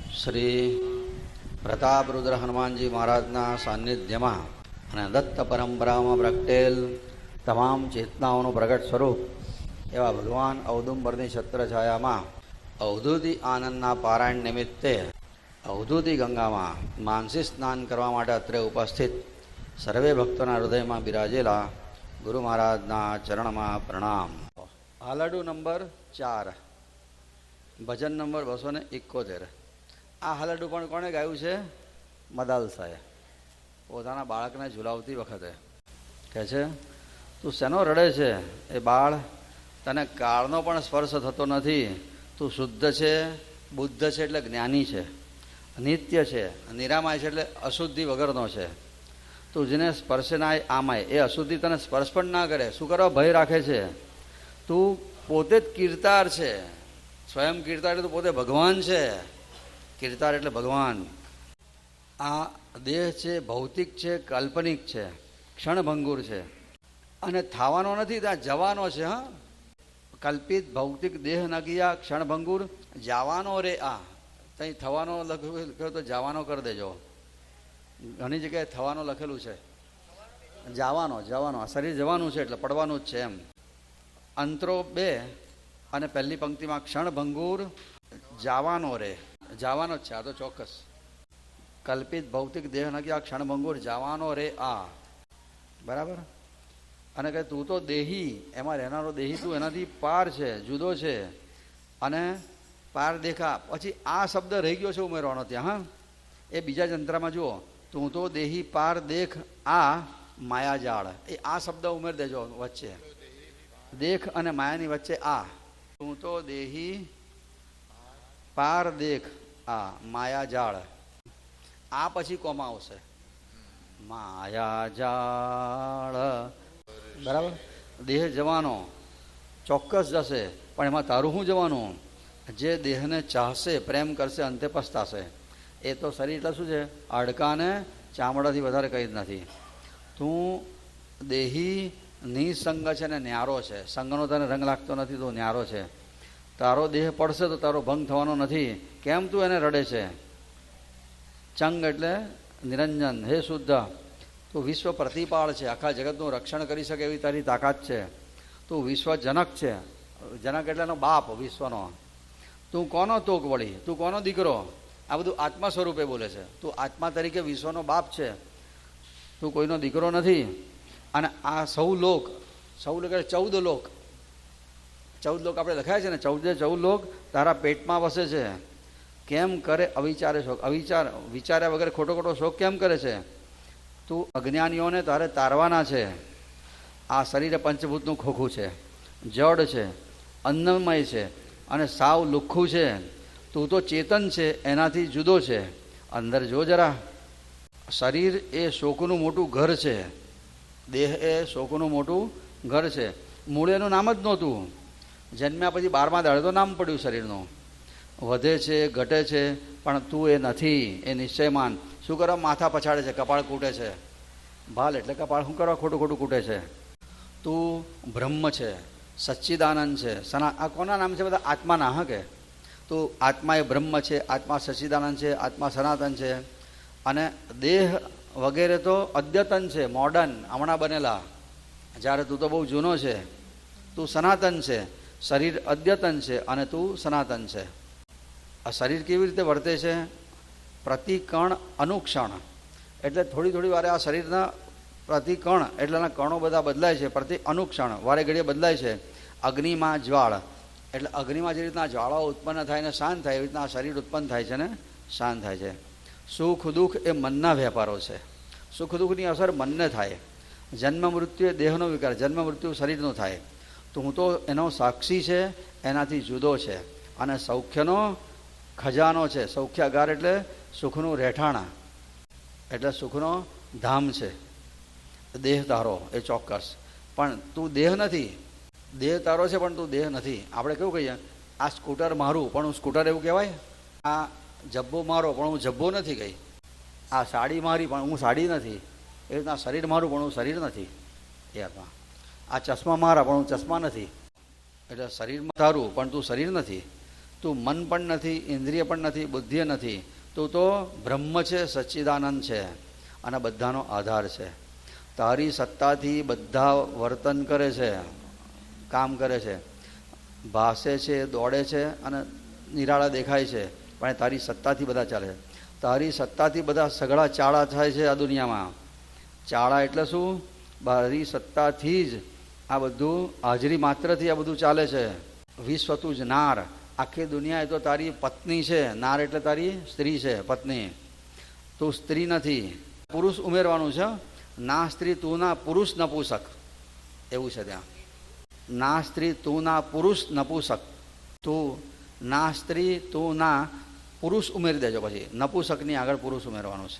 શ્રી પ્રતાપરુદ્ર હનુમાનજી મહારાજના સાનિધ્યમાં અને દત્ત પરંપરામાં પ્રગટેલ તમામ ચેતનાઓનું પ્રગટ સ્વરૂપ એવા ભગવાન ઔદુંબરની છત્રછાયામાં અવધૂતિ આનંદના પારાયણ નિમિત્તે અવધૂતિ ગંગામાં માનસી સ્નાન કરવા માટે અત્રે ઉપસ્થિત સર્વે ભક્તોના હૃદયમાં બિરાજેલા ગુરુ મહારાજના ચરણમાં પ્રણામ. હાલરડું નંબર 4, ભજન નંબર 271. આ હાલરડું પણ કોણે ગાયું છે? મદાલસાએ. પોતાના બાળકને ઝુલાવતી વખતે કહે છે, તું શેનો રડે છે? એ બાળ, તને કાળનો પણ સ્પર્શ થતો નથી. તું શુદ્ધ છે, બુદ્ધ છે એટલે જ્ઞાની છે, નિત્ય છે, નિરામય છે એટલે અશુદ્ધિ વગરનો છે. તું જેને સ્પર્શે ના આમાય, એ અશુદ્ધિ તને સ્પર્શ પણ ના કરે. શું કરવા ભય રાખે છે? તું પોતે જ કીર્તાર છે, સ્વયં કીર્તાર એટલે તું પોતે ભગવાન છે. કીર્તાર એટલે ભગવાન. આ દેહ છે, ભૌતિક છે, કાલ્પનિક છે, ક્ષણભંગુર છે અને થવાનો નથી, ત્યાં જવાનો છે. હા, કલ્પિત ભૌતિક દેહ નગિયા ક્ષણભંગુર જવાનો રે. આ ત્યાં થવાનો લખ્યું તો જવાનો કરી દેજો. ઘણી જગ્યાએ થવાનો લખેલું છે, જવાનો. આ શરીર જવાનું છે એટલે પડવાનું જ છે એમ. અંતરો 2 અને પહેલી પંક્તિમાં ક્ષણભંગુર જવાનો રે, જવાનો જ છે. આ તો ચોક્કસ. કલ્પિત ભૌતિક દેહ નગિયા ક્ષણભંગુર જવાનો રે. આ બરાબર. અને કહે તું તો દેહી, એમાં રહેનારો દેહી, તું એનાથી પાર છે, જુદો છે અને પાર દેખા. પછી આ શબ્દ રહી ગયો છે ઉમેરવાનો ત્યાં. હા, એ બીજા જંત્રમાં જુઓ, તું તો દેહી પાર દેખ આ માયાજાળ. એ આ શબ્દ ઉમેર દેજો વચ્ચે, દેખ અને માયાની વચ્ચે આ. તું તો દેહી પાર દેખ આ માયાજાળ. આ પછી કોમા આવશે, માયાજાળ. બરાબર. દેહ જવાનો ચોક્કસ જશે, પણ એમાં તારું શું જવાનું? જે દેહને ચાહશે, પ્રેમ કરશે, અંતે પસ્તાશે. એ તો શરીર એટલે શું છે? હાડકાને ચામડાથી વધારે કંઈ જ નથી. તું દેહી નિસંગ છે ને ન્યારો છે. સંગનો તને રંગ લાગતો નથી, તું ન્યારો છે. તારો દેહ પડશે તો તારો ભંગ થવાનો નથી. કેમ તું એને રડે છે? ચંગ એટલે નિરંજન. હે શુદ્ધ, તું વિશ્વ પ્રતિપાળ છે, આખા જગતનું રક્ષણ કરી શકે એવી તારી તાકાત છે. તું વિશ્વજનક છે. જનક એટલે એનો બાપ, વિશ્વનો. તું કોનો તોક વળી? તું કોનો દીકરો? આ બધું આત્મા સ્વરૂપે બોલે છે. તું આત્મા તરીકે વિશ્વનો બાપ છે, તું કોઈનો દીકરો નથી. અને આ સૌ લોક, સૌ લોક એટલે 14 લોક. 14 લોક આપણે લખાય છે ને, 14 લોક તારા પેટમાં વસે છે. કેમ કરે અવિચારે શોક? વિચાર્યા વગર ખોટો ખોટો શોક કેમ કરે છે? તું અજ્ઞાનીઓને તારે તારવાના છે. આ શરીર પંચભૂતનું ખોખું છે, જડ છે, અન્નમય છે અને સાવ લુખ્ખું છે. તું તો ચેતન છે, એનાથી જુદો છે. અંદર જો જરા. શરીર એ શોકનું મોટું ઘર છે, દેહ એ શોકનું મોટું ઘર છે. મૂળ એનું નામ જ નહોતું. જન્મ્યા પછી 12મા દાડે તો નામ પડ્યું શરીરનું. વધે છે, ઘટે છે, પણ તું એ નથી. એ નિશ્ચયમાન. શું કરવા? માથા પછાડે છે, કપાળ કૂટે છે. ભાલ એટલે કપાળ. શું કરવા? ખોટું ખોટું કૂટે છે. તું બ્રહ્મ છે, સચ્ચિદાનંદ છે. આ કોના નામ છે બધા? આત્માના. હા, કે તું આત્મા એ બ્રહ્મ છે, આત્મા સચ્ચિદાનંદ છે, આત્મા સનાતન છે. અને દેહ વગેરે તો અદ્યતન છે, મોડર્ન, હમણાં બનેલા. જ્યારે તું તો બહુ જૂનો છે. તું સનાતન છે. શરીર અદ્યતન છે અને તું સનાતન છે. આ શરીર કેવી રીતે વર્તે છે? પ્રતિકણ અનુક્ષણ. એટલે થોડી થોડી વારે આ શરીરના પ્રતિકણ એટલે એના કણો બધા બદલાય છે. પ્રતિ અનુક્ષણ વારે ઘડીએ બદલાય છે. અગ્નિમાં જ્વાળ એટલે અગ્નિમાં જે રીતના જ્વાળાઓ ઉત્પન્ન થાય ને શાંત થાય, એવી રીતના આ શરીર ઉત્પન્ન થાય છે ને શાંત થાય છે. સુખ દુઃખ એ મનના વેપારો છે. સુખ દુઃખની અસર મનને થાય. જન્મ મૃત્યુ એ દેહનો વિકાર, જન્મ મૃત્યુ શરીરનો થાય. તો હું તો એનો સાક્ષી છે, એનાથી જુદો છે. અને સૌખ્યનો ખજાનો છે. સૌખ્યાગાર એટલે સુખનું રહેઠાણા, એટલે સુખનો ધામ છે. દેહ તારો એ ચોક્કસ, પણ તું દેહ નથી. દેહ તારો છે પણ તું દેહ નથી. આપણે કેવું કહીએ, આ સ્કૂટર મારું પણ હું સ્કૂટર એવું કહેવાય? આ જબ્બો મારો પણ હું જબ્બો નથી કહી. આ સાડી મારી પણ હું સાડી નથી. એ રીતના શરીર મારું પણ હું શરીર નથી. એ આત્મા. આ ચશ્મા મારા પણ હું ચશ્મા નથી. એટલે શરીરમાં તારું પણ તું શરીર નથી. તું મન પણ નથી, ઇન્દ્રિય પણ નથી, બુદ્ધિ નથી. તું તો બ્રહ્મ છે, સચ્ચિદાનંદ છે અને બધાનો આધાર છે. તારી સત્તાથી બધા વર્તન કરે છે, કામ કરે છે, ભાસે છે, દોડે છે અને નિરાળા દેખાય છે, પણ તારી સત્તાથી બધા ચાલે છે. તારી સત્તાથી બધા સઘળા ચાળા થાય છે આ દુનિયામાં. ચાળા એટલે શું? તારી સત્તાથી જ આ બધું, હાજરી માત્રથી આ બધું ચાલે છે. વિશ્વતું જ નાર, આખી દુનિયા એ તો તારી પત્ની છે. નાર એટલે તારી સ્ત્રી છે, પત્ની. તું સ્ત્રી નથી, પુરુષ ઉમેરવાનું છે. ના સ્ત્રી તું ના પુરુષ નપુસક, એવું છે ત્યાં. ના સ્ત્રી તું ના પુરુષ નપુસક. તું ના સ્ત્રી તું ના પુરુષ ઉમેરી દેજો, પછી નપુસકની આગળ પુરુષ ઉમેરવાનું છે.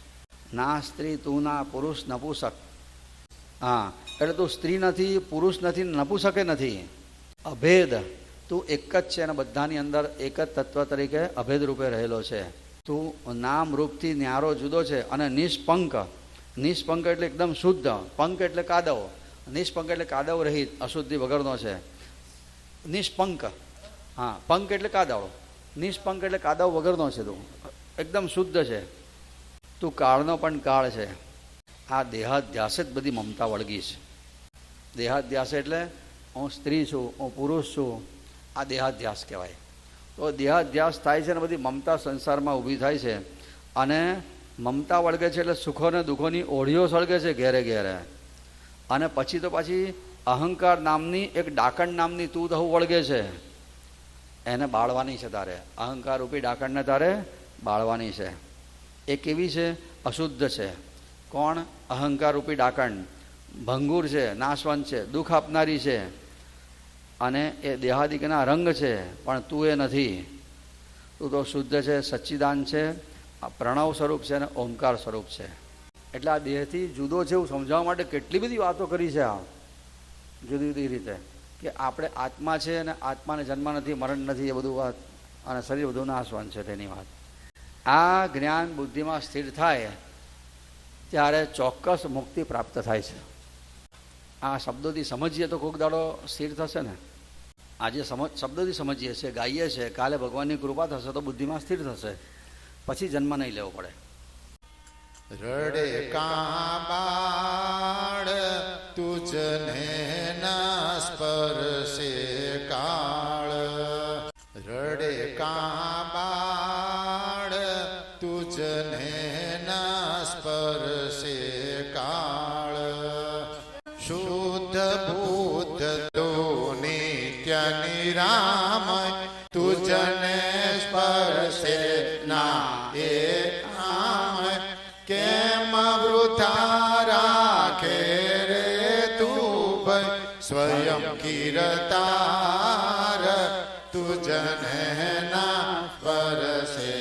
ના સ્ત્રી તું ના પુરુષ નપુસક. હા, એટલે તું સ્ત્રી નથી, પુરુષ નથી, નપુસકે નથી. અભેદ, તું એક જ છે અને બધાની અંદર એક જ તત્વ તરીકે અભેદ રૂપે રહેલો છે. તું નામ રૂપથી ન્યારો જુદો છે. અને નિષ્પંક, નિષ્પંક એટલે એકદમ શુદ્ધ, પંક એટલે કાદવ, નિષ્પંક એટલે કાદવ રહિત, અશુદ્ધિ વગરનો છે. નિષ્પંક, હા, પંક એટલે કાદવ, નિષ્પંક એટલે કાદવ વગરનો છે. તું એકદમ શુદ્ધ છે. તું કાળનો પણ કાળ છે. આ દેહાધ્યાસે જ બધી મમતા વળગી છે. દેહાધ્યાસ એટલે હું સ્ત્રી છું, હું પુરુષ છું, આ દેહાધ્યાસ કહેવાય. તો દેહાધ્યાસ થાય છે ને બધી મમતા સંસારમાં ઊભી થાય છે. અને મમતા વળગે છે એટલે સુખો ને દુઃખોની ઓળીઓ સળગે છે ઘેરે ઘેરે. અને પછી તો પાછી અહંકાર નામની એક ડાકણ નામની તું તો વળગે છે. એને બાળવાની છે તારે. અહંકાર રૂપી ડાકણને તારે બાળવાની છે. એ કેવી છે? અશુદ્ધ છે. કોણ? અહંકાર રૂપી ડાકણ ભંગુર છે, નાશવંત છે, દુઃખ આપનારી છે. અને એ દેહાદિકના રંગ છે, પણ તું એ નથી. તું તો શુદ્ધ છે, સચ્ચિદાન છે, પ્રણવ સ્વરૂપ છે અને ઓમકાર સ્વરૂપ છે. એટલે આ દેહથી જુદો છે એવું સમજાવવા માટે કેટલી બધી વાતો કરી છે આ જુદી જુદી રીતે, કે આપણે આત્મા છે અને આત્માને જન્મ નથી, મરણ નથી, એ બધું વાત, અને શરીર બધું નાશવાન છે તેની વાત. આ જ્ઞાન બુદ્ધિમાં સ્થિર થાય ત્યારે ચોક્કસ મુક્તિ પ્રાપ્ત થાય છે. આ શબ્દોથી સમજીએ તો કોઈક દાડો સ્થિર થશે ને. આજે શબ્દોથી સમજીએ છીએ, ગાઈએ છીએ, કાલે ભગવાનની કૃપા થશે તો બુદ્ધિમાં સ્થિર થશે, પછી જન્મ નહીં લેવો પડે. રડે કાબાળ તુજને ના સ્પર્શે કાળ. રડે કાબાળ તુજને ના સ્પર્શે કાળ. શુદ્ધ બુદ્ધ તો નિત્ય નિરામ તુજને સ્પર્શે ના એ કેમ વૃથા રાખે રે તું ભય સ્વયં કીર્તાર તુજને ના સ્પર્શે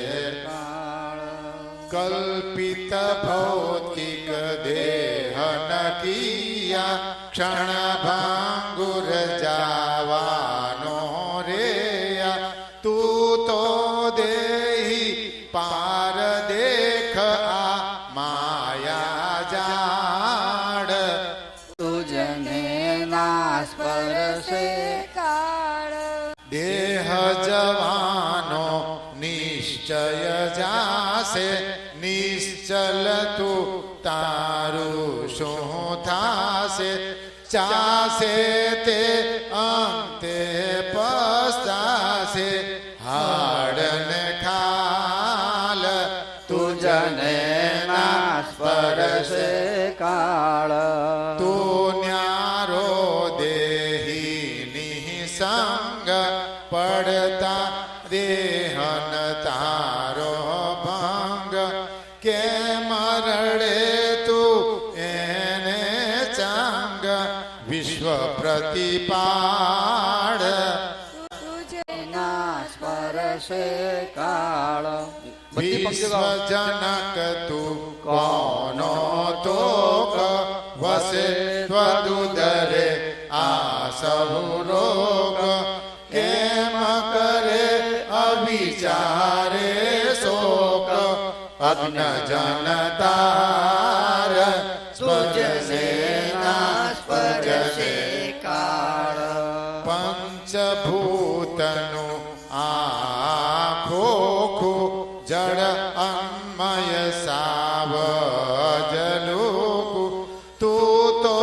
કાળ. કલ્પિત ભૌતિક દેહ નકિયા ક્ષણ ભાંગુર જાવાનો રે. તું તો દેહી પાર દેખ આ માયા જાડ. તુજને ના સ્પર્શે કાળ. દેહ જવાનો નિશ્ચય જાશે, નિશ્ચલ તું તારું શું થાશે. ચાસે તે અંતે પસ્તાશે હાડને ખાલ. તુજને ના સ્પર્શે કાળ. તું ન્યારો દેહી નિસંગ પડતા દેહન તારો ભંગ. કેમ રડે તું એને ચાંગ વિશ્વ પ્રતિપાળ. તુજના સ્પર્શે કાળ. વિશ્વજનક તું કોનો તોક વસે ત્વદુદરે આ સહુ રોગ. કેમ કરે અવિચારે શોક અગ્ન જનતાર. તુજને ના સ્પર્શે કાળ. પંચભૂતનું આ જળ અન્મય સાવજલુકુ તું તો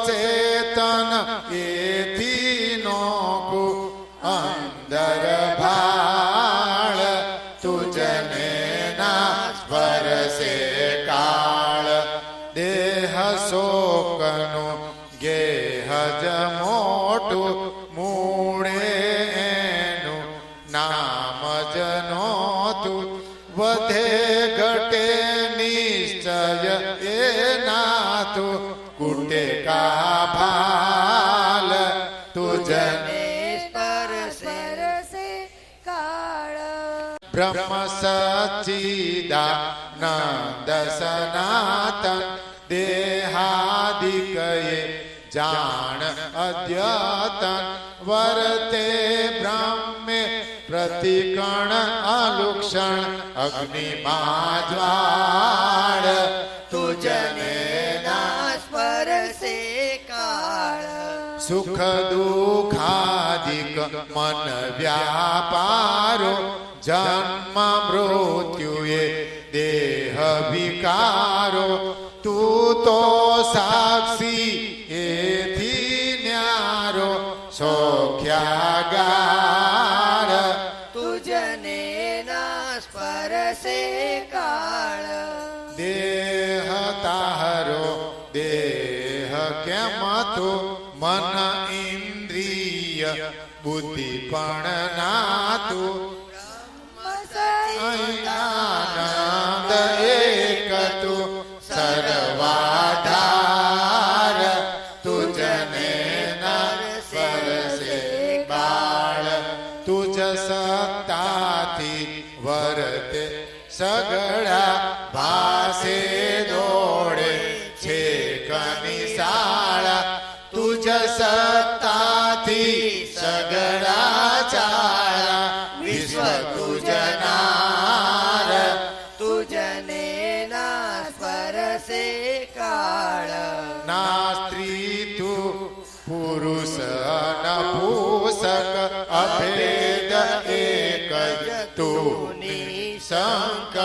ચેતન એથી નોકુ અંદર ભાળ તુજને ના સ્પર્શે કાળ દેહ શોકનું ગેહ જ મોટું મૂળે એનું નામ જ નોતું વધે ઘટે નિશ્ચય એ નાતું કુટે કા ભાલ તુજને સ્પર્શે કાળ બ્રહ્મ સચ્ચિદાનંદ સનાતન દેહાદિકએ જાણ અદ્યતન વર્તે બ્રહ્મે પ્રતિકણ અલુક્ષણ અગ્નિમાં જ્વાળ તુજને ના સ્પર્શે કાળ સુખ દુઃખાદિક મન વ્યાપારો જન્મ મૃત્યુએ દેહ વિકારો તું તો સાક્ષી એથી ન્યારો સોખ્યાગાર તુજને ના સ્પર્શે કાળ દેહ તાહરો દેહ કેમ તો મન ઇન્દ્રિય બુદ્ધિ પણ નાતું આનંદ એક તું સર્વાધાર તુજને ના સ્પર્શે બાળ તુજ સત્તાથી વર્તે સગળા ભાસે દોડે છે કનિશાળા તુજ સત્તાથી સગળા ચાળા વિશ્વ તુજનાર તુજને ના સ્પર્શે કાળ ના સ્ત્રી તું પુરુષ નપુસક અભેદ એક જ તું નિશંક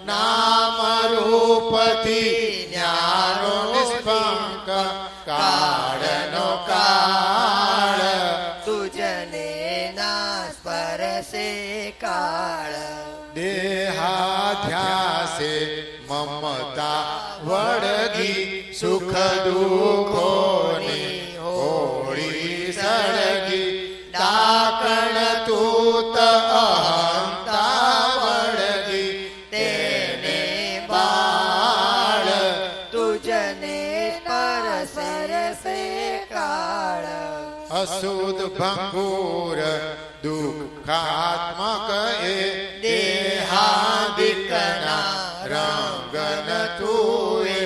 નામ રૂપથી જ્ઞાનો નિષ્પંક કાળનો કાળ તુજને ના સ્પર્શે કાળ દેહાધ્યાસે મમતા વળગી સુખ દુઃખોની હોળી સળગી ડાકણ તૂત અહંતા વળગી તેને બાળ તુજને સ્પર્શે કાળ અશુદ્ધ ભંગુર દુઃખાત્મક એ દેહાદિકના રંગન તુએ